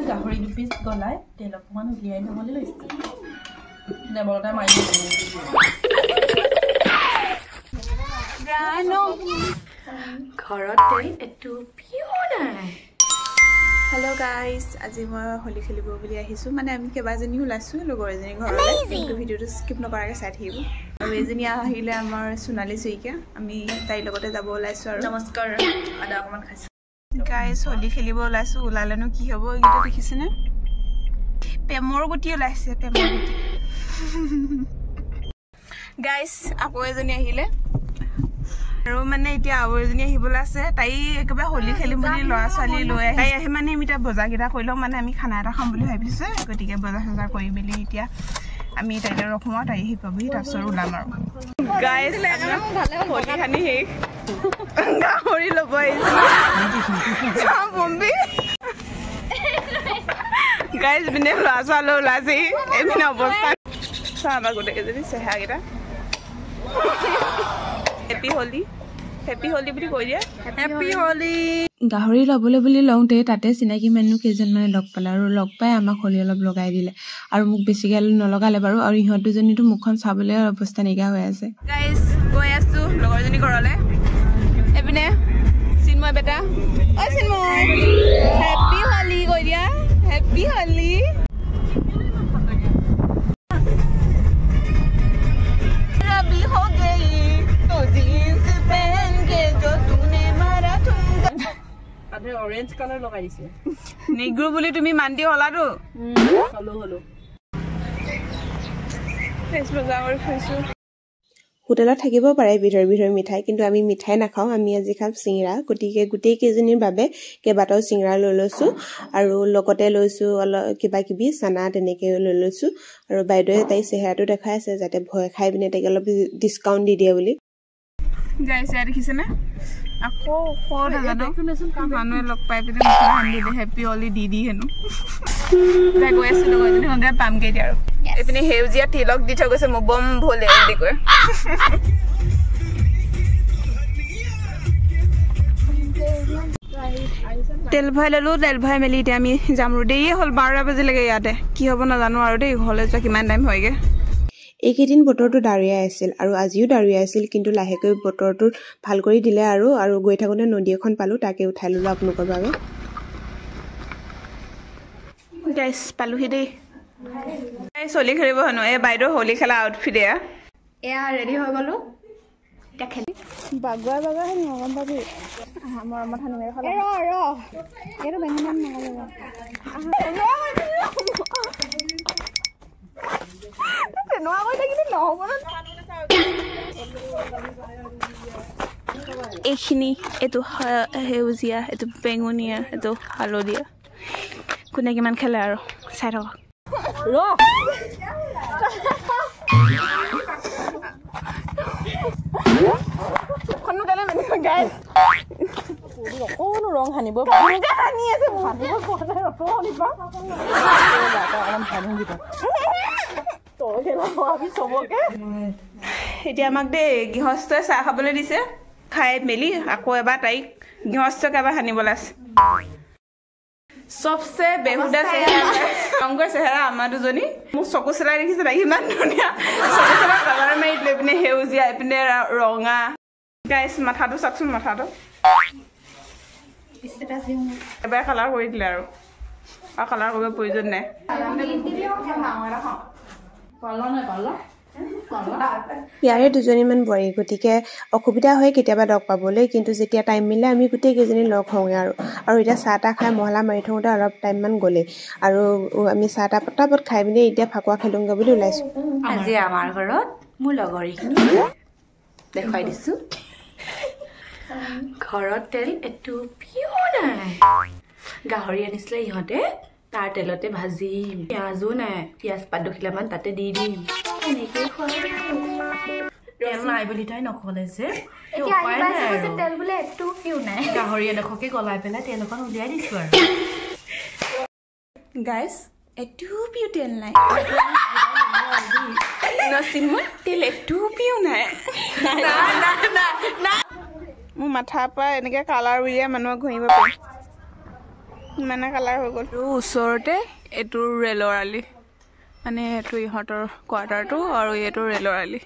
গাহৰি দুপিচ গলাই তেল অকমান উলিয়াই ল'বলৈ লৈছে দেৱলতা মাৰি ঘৰত তেল এটু পিও নাই। हेलो गाइस आज मैं होली खेलिब बुली आहिसु माने आमी केबाजनी ओलाइसु लगৰ এজনী ঘৰলে কিন্তু ভিডিওটো স্কিপ নকৰাকে চাই থাকিব আৰু এজনী আহিলে আমাৰ সোনালী সুইকা আমি তাই লগতে যাব ওলাইসু আৰু নমস্কাৰ আদা অকমান খাইছো गाइस होली खेलिब ओलाइसु ওলালেনো কি হ'ব এইটো দেখিছেনে পেমৰ গুটি ওলাইছে পেমৰ গুটি गाइस আপো এজনী আহিলে আৰু মানে এতিয়া আৱজনী আহিবলা আছে তাই একবাৰ হোলি খেলিম বুলি লৰা ছোৱালী লৈ আহি তাই আহি মানে আমি তা বজাৰ গিটা কইলো মানে আমি খানা এটা খাম বুলি ভাবিছো গটিকে বজাৰ সজাৰ কৰি মেলি এতিয়া আমি তাইলে ৰখমা তাই আহি পাবহি তাৰছৰ ওলাম আৰু গাইস হোলি খানি হে গাহৰি লব আহিছে বম্বি গাইস বিনে লৰা ছোৱালী ওলাইছে এবিনে অৱস্থা চাবা গটে কেজনী সেহা গিটা हैप्पी होली বুলি কৈ দিয়া हैप्पी होली গাহৰি লবলৈ বুলি লওঁতে তাতে চিনাকি মানুহ কেজন মানে লগ পালে আৰু লগ পাই আমাক হোলি অলপ লগাই দিলে আৰু মোক বেছিকে নলগালে বাৰু আৰু ইহঁত দুজনীটো মুখখন চাবলৈ অৱস্থা নিগা হৈ আছে গাইস গৈ আছো লগৰজনী ঘৰলে এপিনে চিনময় বেটা ঐ চিনময় हैप्पी होली কৈ দিয়া हैप्पी होली ऑरेंज कलर लगाई दिसे निग्रो বুলি তুমি মান্তি হলাটো হলো হলো ফেসবুক আৰু ফেসবুক হোটেলত থাকিব পাৰে বিধৰ মিঠাই কিন্তু আমি মিঠাই নাখাও আমি আজি খাম সিংৰা গটিকে গুটেই কেজনীৰ বাবে কেবাটাও সিংৰা লৈ লৈছো আৰু লগতে লৈছো কিবা কিবি সানা তেনেকে লৈ লৈছো আৰু বাইদেৱে তাই চেহাৰাটো দেখাই আছে যাতে ভয় খাই বিনে তাকে অলপ ডিসকাউন্ট দি দিয়ে বুলি গাইস ইয়াৰ দেখিছে না আকৌ কোড জানো মানুহে লগ পাই পিনে মুখা হান্দি দে हैप्पी होली দিদি হেনো তাই গৈ আছে লগজনী হন্দা পাম কে দিয়া আৰু এপিনে হেউজিয়া তিলক দি থৈ গৈছে বম ভলে দি কয় তেল ভাই মেলি এতিয়া আমি যাম ৰ দেই হল 12 বজে লাগে ইয়াতে কি হ'ব না জানো আৰু দেই ঘৰলে যোৱা কিমান টাইম হয়গে এইকেইদিন বতৰটো ডাৱৰীয়া আছিল আৰু আজিও ডাৱৰীয়া আছিল কিন্তু লাহেকৈ বতৰটো ভাল কৰি দিলে আৰু গৈ থাকোতে নদী এখন পালো তাকে উঠাই ললো আপোনালোকৰ বাবে গাইস পালোহি দেই গাইস হোলি খেলিব হনো এ বাইদেউ হোলি খেলা আউটফিট এয়া ৰেডি হৈ গলো তা খেলি বাগুৱা হেনি গম পাবি আমাৰ মাথা নিমেৰ খালা ৰ এটো বেঙনাম নগলে নোৱা কই থাকিলে নহব না এইখিনি এটো হেউজিয়া এটো বেঙুনিয়া এটো হালদিয়া কোনে কিমান খেলে আৰু চাই থাকক ৰ কোন গালে মানে গাইস কোন ৰং হানিব হানি আছে হানিব কোনে ৰং হানিবা অকমান দিবা এতিয়া আমাক দে গৃহস্থই চাহ খাবলৈ দিছে খাই মেলি আকৌ এবাৰ তাইক গৃহস্থক এবাৰ হানিবলৈ আছে सबसे बेहुदा चेहरा रंगर चेहरा आमा दुजनी मु चकु चलाई देখিছে নাই ইমান ধুনিয়া চকু চলা কালাৰ মাৰি লৈ পিনে হেউজিয়া পিনে ৰঙা গাইস মাথাটো চাকচোন মাথাটো ইস্তেটাস দিও এবাৰ কালাৰ কৰি দিলে আৰু কালাৰ কৰিব প্ৰয়োজন নাই ইয়াৰে দুজনীমান বোৱাৰী গতিকে অসুবিধা হয় কেতিয়াবা লগ পাবলৈ কিন্তু যেতিয়া টাইম মিলে আমি গোটেই কেইজনী লগ হওঁগে আৰু এতিয়া চাহটা খাই মহলা মাৰি থওঁতে অলপ টাইম মান গ'লে আৰু আমি চাহটা পটাপট খাই পিনে এতিয়া ফাকুৱা খেলোঁগে বুলি ওলাইছো আজি আমাৰ ঘৰত মোৰ লগৰীখিনি দেখাই দিছো ঘৰত তেল এটু পিও নাই গাহৰি আনিছিলে ইহঁতে তাৰ তেলতে ভাজি পিয়াজো নাই পিয়াজ পাত দুখিলামান তাতে দি দিম এনেকে খোৱা তেল নাই বুলি তাই নকলে যে এতিয়া আহিছে তেল বুলে এটু পিও নাই গাহৰি দেখকে গলাই পেলাই তেল অকন উলিয়াই দিছো আৰু গাইস এটু পিও তেল নাই নচিনমুই তেলে টুপিও নাই মোৰ মাথাৰ পৰা এনেকৈ কালাৰ উলিয়াই মানুহক ঘঁহিব পাৰিম ইমানে কালাৰ হৈ গ'ল ওচৰতে এইটো ৰেলৰ আলি মানে এইটো ইহঁতৰ কোৱাৰ্টাৰটো আৰু এইটো ৰেলৰ আলি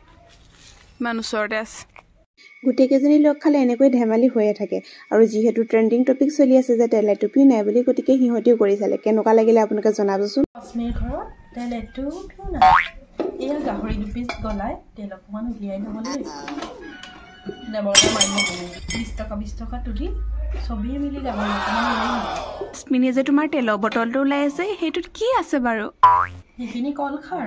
ইমান ওচৰতে আছে গোটেইকেইজনী লগ খালে এনেকৈ ধেমালি হৈয়ে থাকে আৰু যিহেতু ট্ৰেণ্ডিং টপিক চলি আছে যে তেলে টুপিও নাই বুলি গতিকে সিহঁতেও কৰি চালে কেনেকুৱা লাগিলে আপোনালোকে জনাবচোন ৰশ্মিৰ ঘৰত তেলে টুপিও নাই এয়া গাহৰি দুপিচ গলাই তেল অকণমান উলিয়াই ল'বলৈ দেৱৰতে মাৰিব 20 টকা তুলি ছবিয়ে মিলি গাহৰি অকণমান স্মিনে যে তোমাৰ তেলৰ বটলটো ওলাই আছে সেইটোত কি আছে বাৰু সেইখিনি কল খাৰ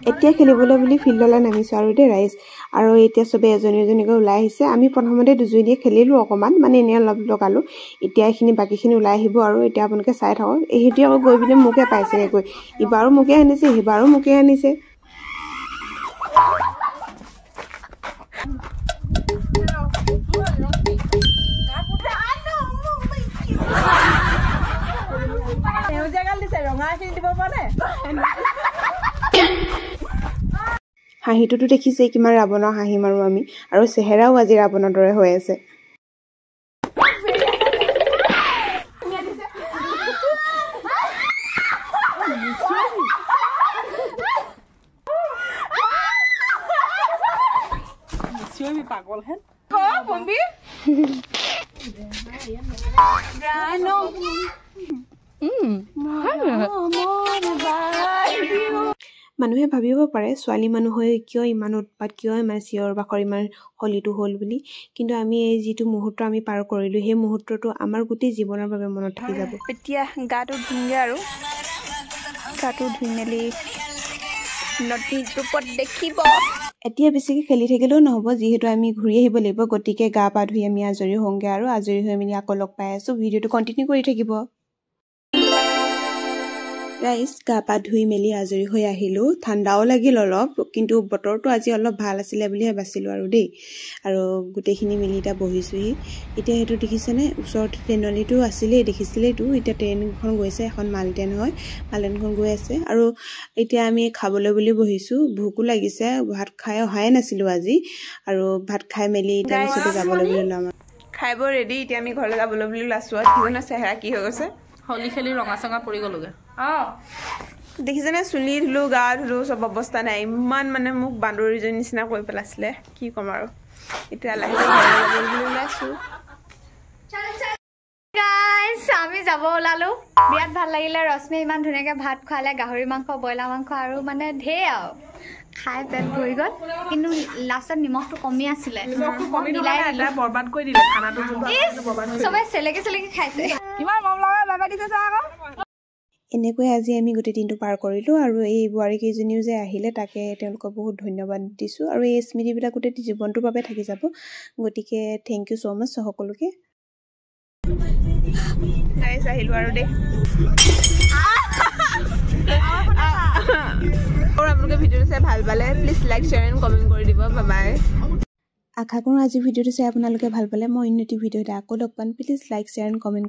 এতিয়া খেলিবলৈ বুলি ফিল্ডলৈ নামিছোঁ আৰু দেই ৰাইজ আৰু এতিয়া চবে এজনী এজনীকৈ ওলাই আহিছে আমি প্ৰথমতে দুজনীয়ে খেলিলোঁ অকণমান মানে এনেই অলপ লগালোঁ এতিয়া এইখিনি বাকীখিনি ওলাই আহিব আৰু এতিয়া আপোনালোকে চাই থাকক এইহেঁতি আকৌ গৈ পিনে মোকে পাইছেগৈ গৈ ইবাৰো মোকে আনিছে সিবাৰো মোকে আনিছে হাঁহিটোতো দেখিছে কিমান ৰাৱণৰ হাঁহি মাৰো আমি আৰু চেহেৰাও আজি ৰাৱণৰ দৰে হৈ আছে মানুহে ভাবিব পাৰে ছোৱালী মানুহ হৈ কিয় ইমান উৎপাত কিয় ইমান চিঞৰ বাখৰ ইমান হলিটো হ'ল বুলি কিন্তু আমি এই যিটো মুহূৰ্ত আমি পাৰ কৰিলোঁ সেই মুহূৰ্তটো আমাৰ গোটেই জীৱনৰ বাবে মনত থাকি যাব এতিয়া গাটো ধুংগে আৰু গাটো ধুই মেলি নদীৰ ৰূপত দেখিব এতিয়া বেছিকৈ খেলি থাকিলেও নহ'ব যিহেতু আমি ঘূৰি আহিব লাগিব গতিকে গা পা ধুই আমি আজৰি হওঁগৈ আৰু আজৰি হৈ মেলি আকৌ লগ পাই আছোঁ ভিডিঅ'টো কণ্টিনিউ কৰি থাকিব ৰাইজ গা পা ধুই মেলি আজৰি হৈ আহিলোঁ ঠাণ্ডাও লাগিল অলপ কিন্তু বতৰটো আজি অলপ ভাল আছিলে বুলিহে বাচিলোঁ আৰু দেই আৰু গোটেইখিনি মিলি এতিয়া বহিছোঁহি এতিয়া সেইটো দেখিছেনে ওচৰতে ট্ৰেইনলিটো আছিলেই দেখিছিলেইতো এতিয়া ট্ৰেইনখন গৈছে এখন মাল ট্ৰেইন হয় মাল ট্ৰেইনখন গৈ আছে আৰু এতিয়া আমি খাবলৈ বুলি বহিছোঁ ভোকো লাগিছে ভাত খাই অহাই নাছিলোঁ আজি আৰু ভাত খাই মেলি এতিয়া আমি চবে যাবলৈ বুলি ওলাম খাই বৈ ৰেডি এতিয়া আমি ঘৰলৈ যাবলৈ বুলি ওলাইছোঁ আৰু কিজনৰ চেহেৰা কি হৈ গৈছে হলি খেলি ৰঙা চঙা পৰি গ'লোগৈ দেখিছেনে চুলি ধুলোঁ গা ধুলোঁ চব অৱস্থা নাই ইমান মানে মোক বান্দৰীজনী নিচিনা কৰি পেলাইছিলে কি ক'ম আৰু এতিয়া লাহেকৈ ঘৰলৈ যাবলৈ বুলি ওলাইছোঁ আমি যাব ওলালোঁ বিৰাট ভাল লাগিলে ৰশ্মি ইমান ধুনীয়াকৈ ভাত খোৱালে গাহৰি মাংস ব্ৰইলাৰ মাংস আৰু মানে ঢেৰ আৰু খাই পেট ভৰি গ'ল কিন্তু লাষ্টত নিমখটো কমি আছিলে বৰবাদ কৰি দিলে খানাটো চবে চেলেকি চেলেকি খাইছে এনেকৈ আজি আমি গোটেই দিনটো পাৰ কৰিলোঁ আৰু এই বোৱাৰীকেইজনীও যে আহিলে তাকে তেওঁলোকক বহুত ধন্যবাদ দিছোঁ আৰু এই স্মৃতিবিলাক গোটেই জীৱনটোৰ বাবে থাকি যাব গতিকে থেংক ইউ ছ' মাছ সকলোকে আহিলোঁ আৰু দেই আপোনালোকে ভিডিঅ'টো চাই ভাল পালে please like share and comment কৰি দিব বাই আশা কৰোঁ আজি ভিডিঅ'টো চাই আপোনালোকে ভাল পালে মই অন্য এটি ভিডিঅ'তে আকৌ লগ পাম please like share and comment